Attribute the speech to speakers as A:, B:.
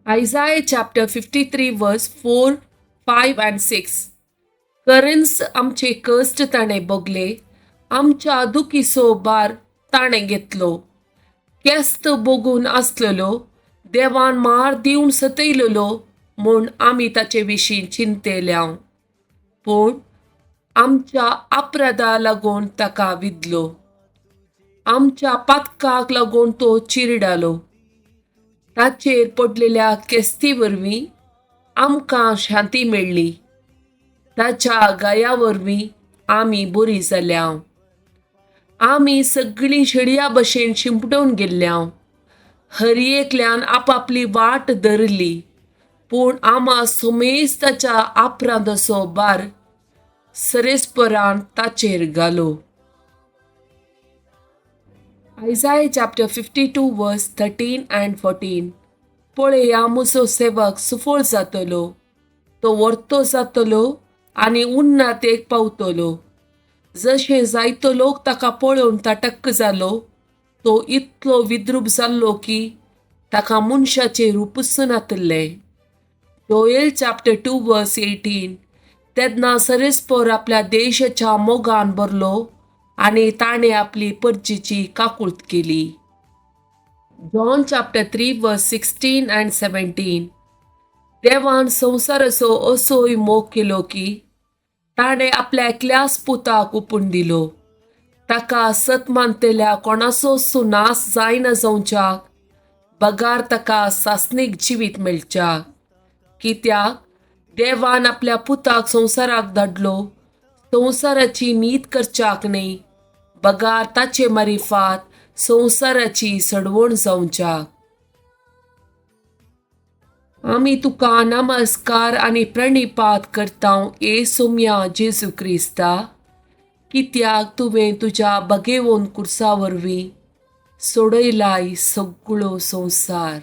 A: Isaiah chapter 53 verse 4, 5 and 6. करेन्स आमचे कष्ट ताणें बगले, आमच्या दुखीचो भार ताणें घेतलो. केस्त बगून आसलेलो, देवान मार दिवन सतयलेलो म्हूण आमी ताचे विशीं चिंतेल्या. पूण आमच्या अपराधा लागून ताका विधलो, आमच्या पातकाक लागून तो चिरडालो. ताचेर पडलेल्या केस्ती वरवीं आमकां शांती मेळ्ळी. ताच्या गाया वरवीं आमी बरी जाल्या. आमी सगळीं शेडया भशेन शिंपडून गेल्ल्या. हर एकल्यान आपापली वाट धरली. पूण आमा सोमेज ताच्या अपराधाचो भार सरेस्परान ताचेर घालो. Isaiah chapter 52 verse 13 and 14. पळया म्हजो सेवक सुफळ जातलो, तो वर्तो जातलो आनी उन्नातेक पावतलो. जशें जायतो लोक ताका पळोवन ताटक्क जालो, तो इतलो विद्रूप जाल्लो की ताका मनशाचें रूपच नातल्लें. Joel chapter 2 verse 18. तेन्ना सरेस्पर आपल्या देशाच्या मोगान भरलो आनी ताणें आपली परजेची काकुळट केली. John chapter 3 verse 16 and 17. देवान संवसाराचो असोय मोग केलो की ताणें आपल्या एकल्याच पुताक ओपून दिलो, ताका सत मानतेल्या कोणाचोच नाश जायना जावच्याक, बगार ताका सासणीक जिवीत मेळच्याक. कित्याक देवान आपल्या पुताक संवसाराक धाडलो, संवसाराची नीत करच्याक न्ही, बगार ताचे मारिफात संवसाराची सडवण जावच्याक. आमी तुका नमस्कार आनी प्रणिपात करतां येसुम्या जेजू क्रिस्ता, कित्याक तुवें तुज्या बगेवोन कुर्सा वरवीं सोडयलाय सगळो संवसार.